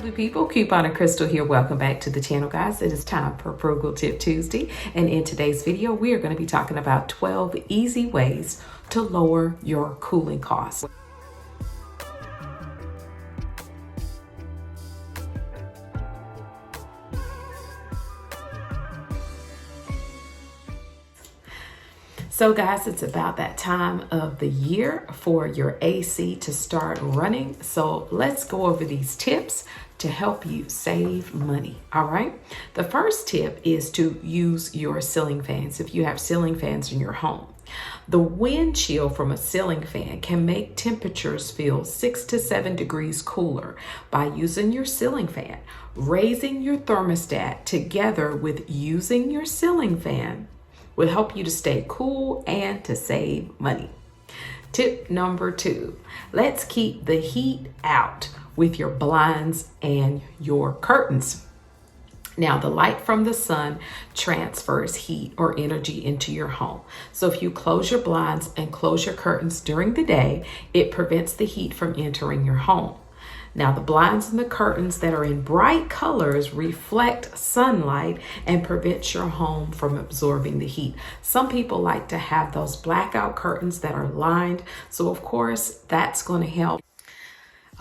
lovely people, Coupon and Crystal here. Welcome back to the channel, guys. It is time for Frugal Tip Tuesday, and in today's video we are going to be talking about 12 easy ways to lower your cooling costs. So guys, it's about that time of the year for your AC to start running. So let's go over these tips to help you save money. All right. The first tip is to use your ceiling fans if you have ceiling fans in your home. The wind chill from a ceiling fan can make temperatures feel 6 to 7 degrees cooler by using your ceiling fan. Raising your thermostat together with using your ceiling fan will help you to stay cool and to save money. Tip number 2, let's keep the heat out with your blinds and your curtains. Now, the light from the sun transfers heat or energy into your home. So if you close your blinds and close your curtains during the day, it prevents the heat from entering your home. Now, the blinds and the curtains that are in bright colors reflect sunlight and prevents your home from absorbing the heat. Some people like to have those blackout curtains that are lined. So of course, that's going to help.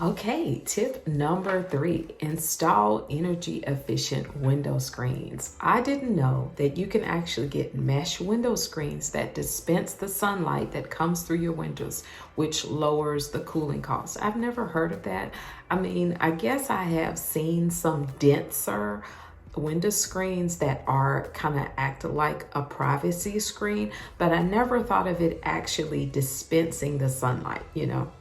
Okay, tip number 3, install energy efficient window screens. I didn't know that you can actually get mesh window screens that dispense the sunlight that comes through your windows, which lowers the cooling costs. I've never heard of that. I mean, I guess I have seen some denser window screens that are kind of act like a privacy screen, but I never thought of it actually dispensing the sunlight, you know.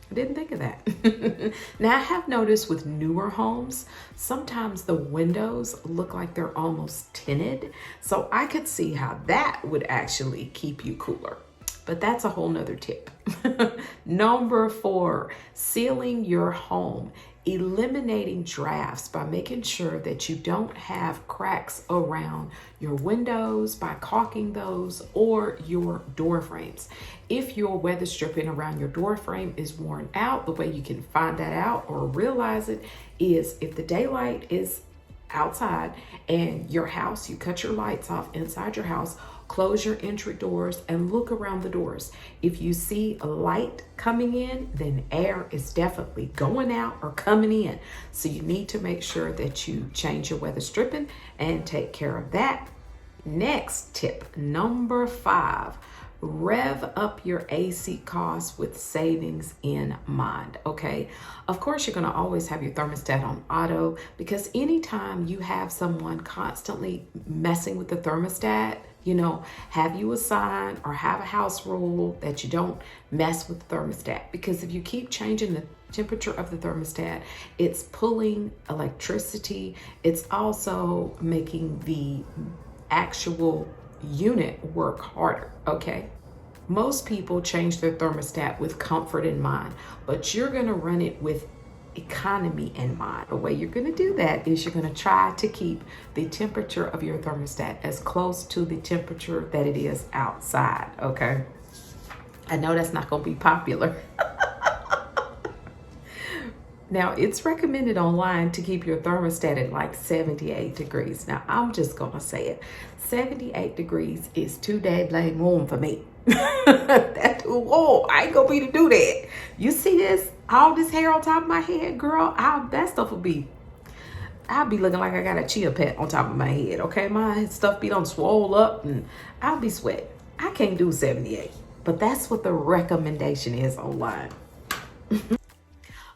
I didn't think of that. Now, I have noticed with newer homes, sometimes the windows look like they're almost tinted. So I could see how that would actually keep you cooler. But that's a whole nother tip. Number 4, sealing your home. Eliminating drafts by making sure that you don't have cracks around your windows by caulking those or your door frames. If your weather stripping around your door frame is worn out, the way you can find that out or realize it is if the daylight is outside and your house, you cut your lights off inside your house, close your entry doors and look around the doors. If you see a light coming in, then air is definitely going out or coming in. So you need to make sure that you change your weather stripping and take care of that. Next tip, number 5, rev up your AC costs with savings in mind. Okay, of course you're going to always have your thermostat on auto, because anytime you have someone constantly messing with the thermostat, you know, have you a sign or have a house rule that you don't mess with the thermostat, because if you keep changing the temperature of the thermostat, it's pulling electricity. It's also making the actual unit work harder. Okay, most people change their thermostat with comfort in mind, but you're going to run it with economy in mind. The way you're going to do that is you're going to try to keep the temperature of your thermostat as close to the temperature that it is outside. Okay, I know that's not going to be popular. Now, it's recommended online to keep your thermostat at like 78 degrees. Now, I'm just going to say it. 78 degrees is too dang warm for me. That's too warm. I ain't going to be to do that. You see this? All this hair on top of my head, girl, that stuff will be, I'll be looking like I got a chia pet on top of my head. Okay, my stuff be done swole up and I'll be sweating. I can't do 78, but that's what the recommendation is online.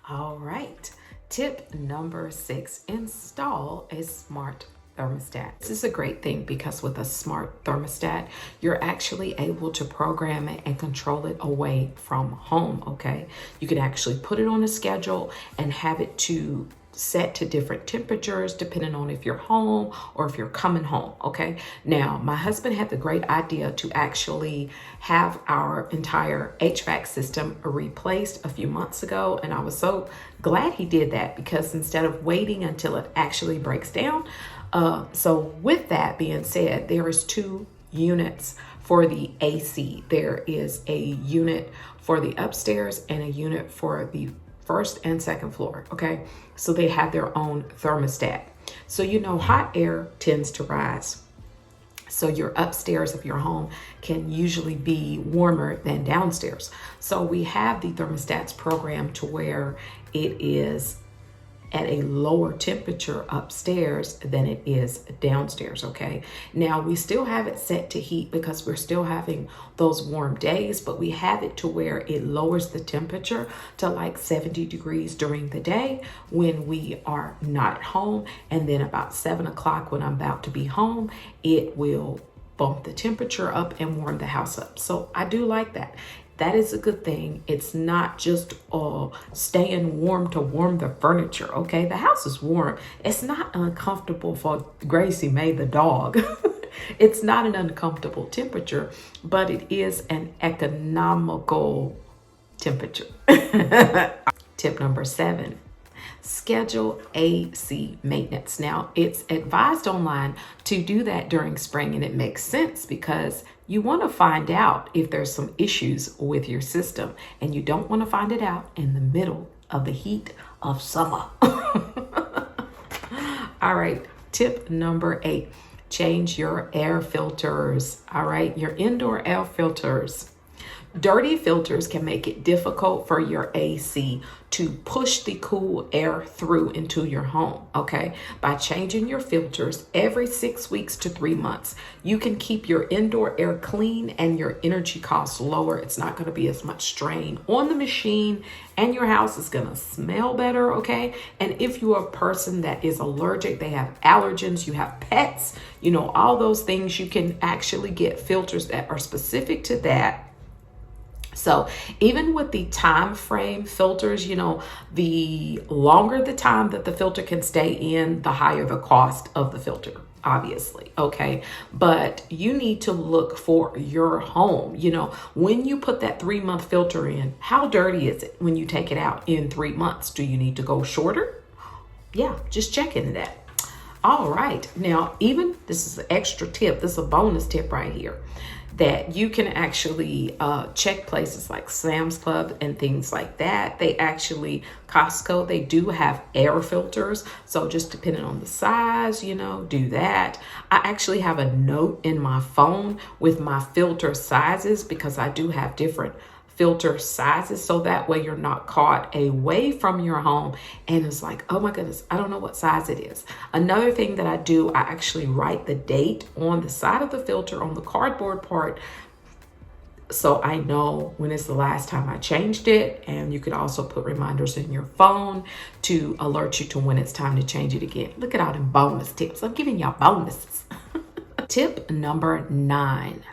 All right, tip number 6, install a smart thermostat. This is a great thing because with a smart thermostat, you're actually able to program it and control it away from home. Okay, you can actually put it on a schedule and have it to set to different temperatures depending on if you're home or if you're coming home. Okay, now my husband had the great idea to actually have our entire HVAC system replaced a few months ago, and I was so glad he did that, because instead of waiting until it actually breaks down. So with that being said, there is 2 units for the AC. There is a unit for the upstairs and a unit for the first and second floor, okay? So they have their own thermostat. So you know, hot air tends to rise. So your upstairs of your home can usually be warmer than downstairs. So we have the thermostats programmed to where it is at a lower temperature upstairs than it is downstairs, okay? Now, we still have it set to heat because we're still having those warm days, but we have it to where it lowers the temperature to like 70 degrees during the day when we are not at home. And then about 7 o'clock when I'm about to be home, it will bump the temperature up and warm the house up. So I do like that. That is a good thing. It's not just staying warm to warm the furniture, okay? The house is warm. It's not uncomfortable for Gracie May the dog. It's not an uncomfortable temperature, but it is an economical temperature. Tip number 7. Schedule AC maintenance. Now, it's advised online to do that during spring, and it makes sense because you want to find out if there's some issues with your system, and you don't want to find it out in the middle of the heat of summer. All right, tip number 8, change your air filters. All right, your indoor air filters. Dirty filters can make it difficult for your AC to push the cool air through into your home, okay? By changing your filters every 6 weeks to 3 months, you can keep your indoor air clean and your energy costs lower. It's not gonna be as much strain on the machine, and your house is gonna smell better, okay? And if you're a person that is allergic, they have allergens, you have pets, you know, all those things, you can actually get filters that are specific to that. So even with the time frame filters, you know, the longer the time that the filter can stay in, the higher the cost of the filter, obviously, okay? But you need to look for your home. You know, when you put that 3-month filter in, how dirty is it when you take it out in 3 months? Do you need to go shorter? Yeah, just check into that. All right, now even, this is an extra tip, this is a bonus tip right here, that you can actually check places like Sam's Club and things like that. They actually, Costco, they do have air filters. So just depending on the size, you know, do that. I actually have a note in my phone with my filter sizes because I do have different filter sizes, so that way you're not caught away from your home and it's like, oh my goodness, I don't know what size it is. Another thing that I do, I actually write the date on the side of the filter on the cardboard part, so I know when is the last time I changed it. And you could also put reminders in your phone to alert you to when it's time to change it again. Look at all them bonus tips. I'm giving y'all bonuses. Tip number 9,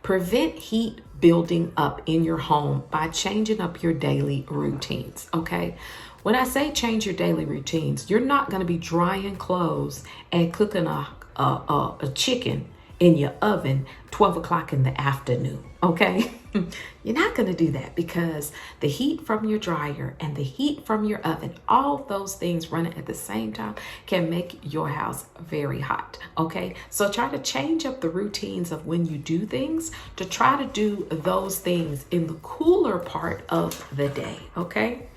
prevent heat building up in your home by changing up your daily routines, okay? When I say change your daily routines, you're not going to be drying clothes and cooking a chicken in your oven 12 o'clock in the afternoon, okay? You're not going to do that because the heat from your dryer and the heat from your oven, all those things running at the same time can make your house very hot, okay? So try to change up the routines of when you do things to try to do those things in the cooler part of the day, okay?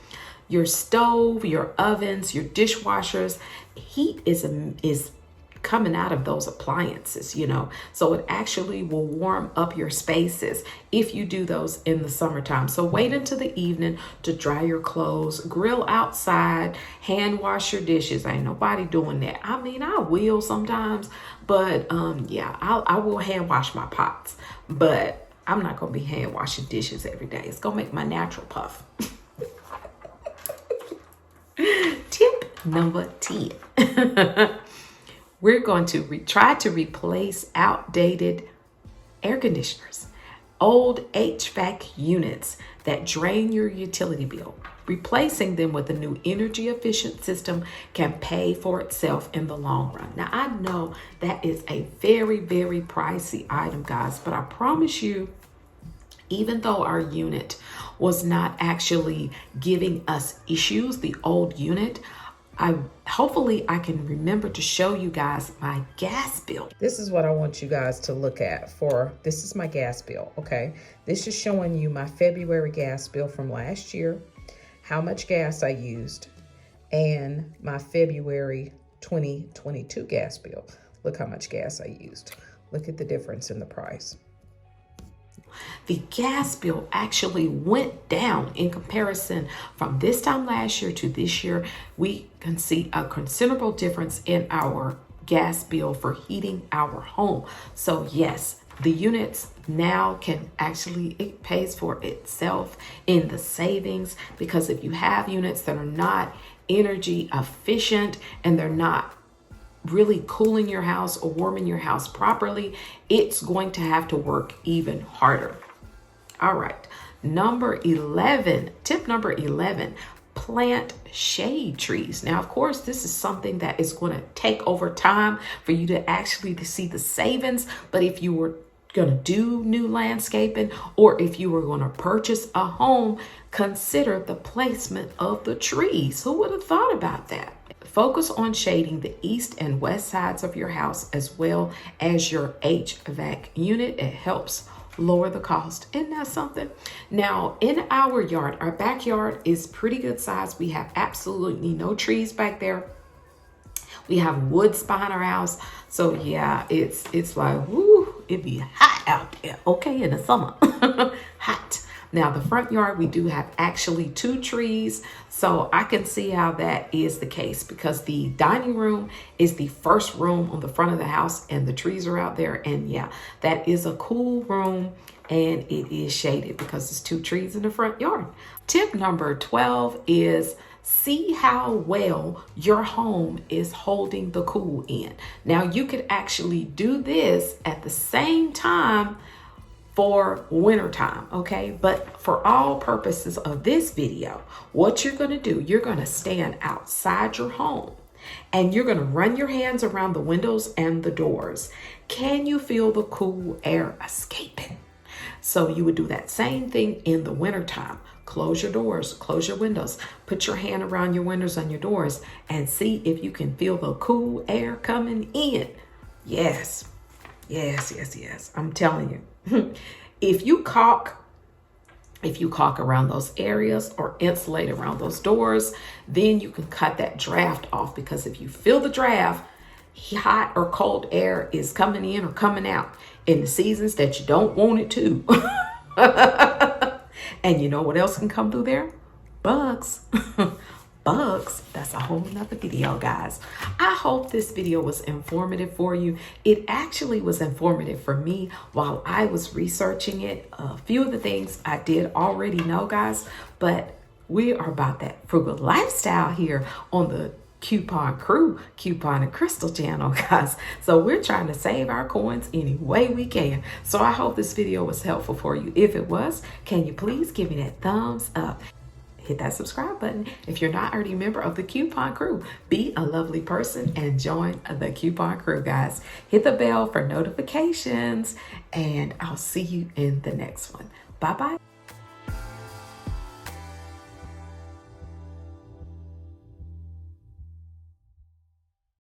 Your stove, your ovens, your dishwashers, heat is coming out of those appliances, you know, so it actually will warm up your spaces if you do those in the summertime. So wait until the evening to dry your clothes, grill outside, hand wash your dishes. Ain't nobody doing that. I mean, I will sometimes, but yeah, I will hand wash my pots, but I'm not gonna be hand washing dishes every day. It's gonna make my natural puff. Tip number 10. We're going to try to replace outdated air conditioners, old HVAC units that drain your utility bill. Replacing them with a new energy efficient system can pay for itself in the long run. Now, I know that is a very, very pricey item, guys, but I promise you, even though our unit was not actually giving us issues, the old unit, hopefully I can remember to show you guys my gas bill. This is what I want you guys to look at this is my gas bill, okay? This is showing you my February gas bill from last year, how much gas I used, and my February 2022 gas bill. Look how much gas I used. Look at the difference in the price. The gas bill actually went down in comparison from this time last year to this year. We can see a considerable difference in our gas bill for heating our home. So yes, the units now can actually, it pays for itself in the savings, because if you have units that are not energy efficient and they're not really cooling your house or warming your house properly, it's going to have to work even harder. All right, tip number 11, plant shade trees. Now, of course, this is something that is going to take over time for you to actually see the savings. But if you were going to do new landscaping, or if you were going to purchase a home, consider the placement of the trees. Who would have thought about that? Focus on shading the east and west sides of your house, as well as your HVAC unit. It helps lower the cost. Isn't that something? Now, in our yard, our backyard is pretty good size. We have absolutely no trees back there. We have woods behind our house. So yeah, it's like, woo, it'd be hot out there. Okay, in the summer, hot. Now, the front yard, we do have actually 2 trees. So I can see how that is the case, because the dining room is the first room on the front of the house and the trees are out there. And yeah, that is a cool room and it is shaded because there's 2 trees in the front yard. Tip number 12 is see how well your home is holding the cool in. Now, you could actually do this at the same time for wintertime, okay? But for all purposes of this video, what you're gonna do, you're gonna stand outside your home and you're gonna run your hands around the windows and the doors. Can you feel the cool air escaping? So you would do that same thing in the wintertime. Close your doors, close your windows, put your hand around your windows and your doors and see if you can feel the cool air coming in. Yes, yes, yes, yes, I'm telling you. If you caulk around those areas or insulate around those doors, then you can cut that draft off, because if you feel the draft, hot or cold air is coming in or coming out in the seasons that you don't want it to. And you know what else can come through there? Bugs. Bugs. That's a whole nother video, guys. I hope this video was informative for you. It actually was informative for me while I was researching it. A few of the things I did already know, guys, but we are about that frugal lifestyle here on the Coupon Crew, Coupon and Crystal channel, guys. So we're trying to save our coins any way we can. So I hope this video was helpful for you. If it was, can you please give me that thumbs up? Hit that subscribe button if you're not already a member of the Coupon Crew. Be a lovely person and join the Coupon Crew, guys. Hit the bell for notifications, and I'll see you in the next one. Bye-bye.